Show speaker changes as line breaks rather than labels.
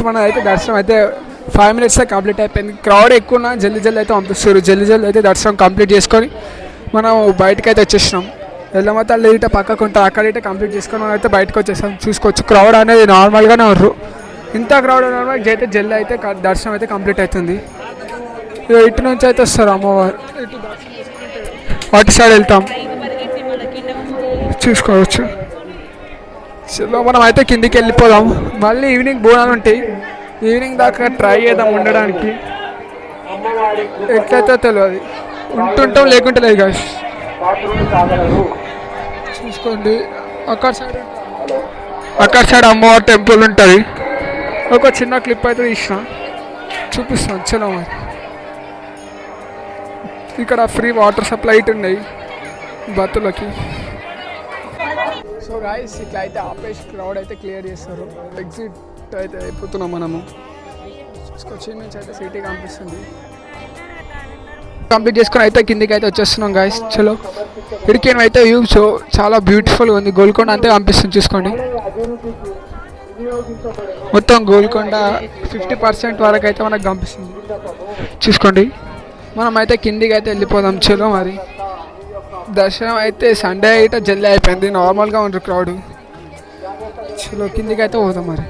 మన అయితే దర్శనం అయితే 5 minutesలో కంప్లీట్ అయిపోయింది. క్రౌడ్ ఎక్కువ ఉన్నా జల్దీ అయితే పంపిస్తారు. జల్దీ అయితే దర్శనం కంప్లీట్ చేసుకొని మనం బయటకు అయితే వచ్చేసినాం. ఎల్లమత ఇట పక్కకు ఉంటారు, అక్కడ ఇటే కంప్లీట్ చేసుకొని మనం అయితే బయటకు వచ్చేసాం. చూసుకోవచ్చు క్రౌడ్ అనేది నార్మల్గానే ఉన్నారు. ఇంత క్రౌడ్ నార్మల్ అయితే జల్దీ అయితే దర్శనం అయితే కంప్లీట్ అవుతుంది. ఇటు నుంచి అయితే వస్తారు అమ్మవారు, అటు సైడ్ వెళ్తాం చూసుకోవచ్చు. చలో మనం అయితే కిందికి వెళ్ళిపోదాం. మళ్ళీ ఈవినింగ్ బోనాలు ఉంటాయి, ఈవినింగ్ దాకా ట్రై చేద్దాం ఉండడానికి. ఎట్లయితే తెలియదు, ఉంటుంటాం లేకుంటే లేదు గాయస్. చూసుకోండి అక్కడ సైడ్ అమ్మవారి టెంపుల్ ఉంటుంది. ఒక చిన్న క్లిప్ అయితే తీసిన చూపిస్తాను. చలో మరి ఇక్కడ ఫ్రీ వాటర్ సప్లై ఉన్నాయి బతులకి. సో గాయస్ ఇట్లా అయితే ఆపేసి క్రౌడ్ అయితే క్లియర్ చేస్తారు. ఎగ్జిట్ అయితే అయిపోతున్నాం మనము. చూసుకొచ్చి నుంచి అయితే సిటీ కనిపిస్తుంది. కంప్లీట్ చేసుకొని అయితే కిందికి అయితే వచ్చేస్తున్నాం గాయస్. చలో ఇడికేం అయితే వ్యూ షో చాలా బ్యూటిఫుల్గా ఉంది. గోల్కొండ అంతే కనిపిస్తుంది చూసుకోండి. మొత్తం గోల్కొండ 50% వరకు అయితే మనకు కనిపిస్తుంది చూసుకోండి. మనం అయితే కిందికి అయితే వెళ్ళిపోదాం. చలో మరి దర్శనం అయితే సండే అయితే జల్దీ అయిపోయింది. నార్మల్గా ఉండరు క్రౌడ్. చలో కిందికి అయితే పోదాం మరి.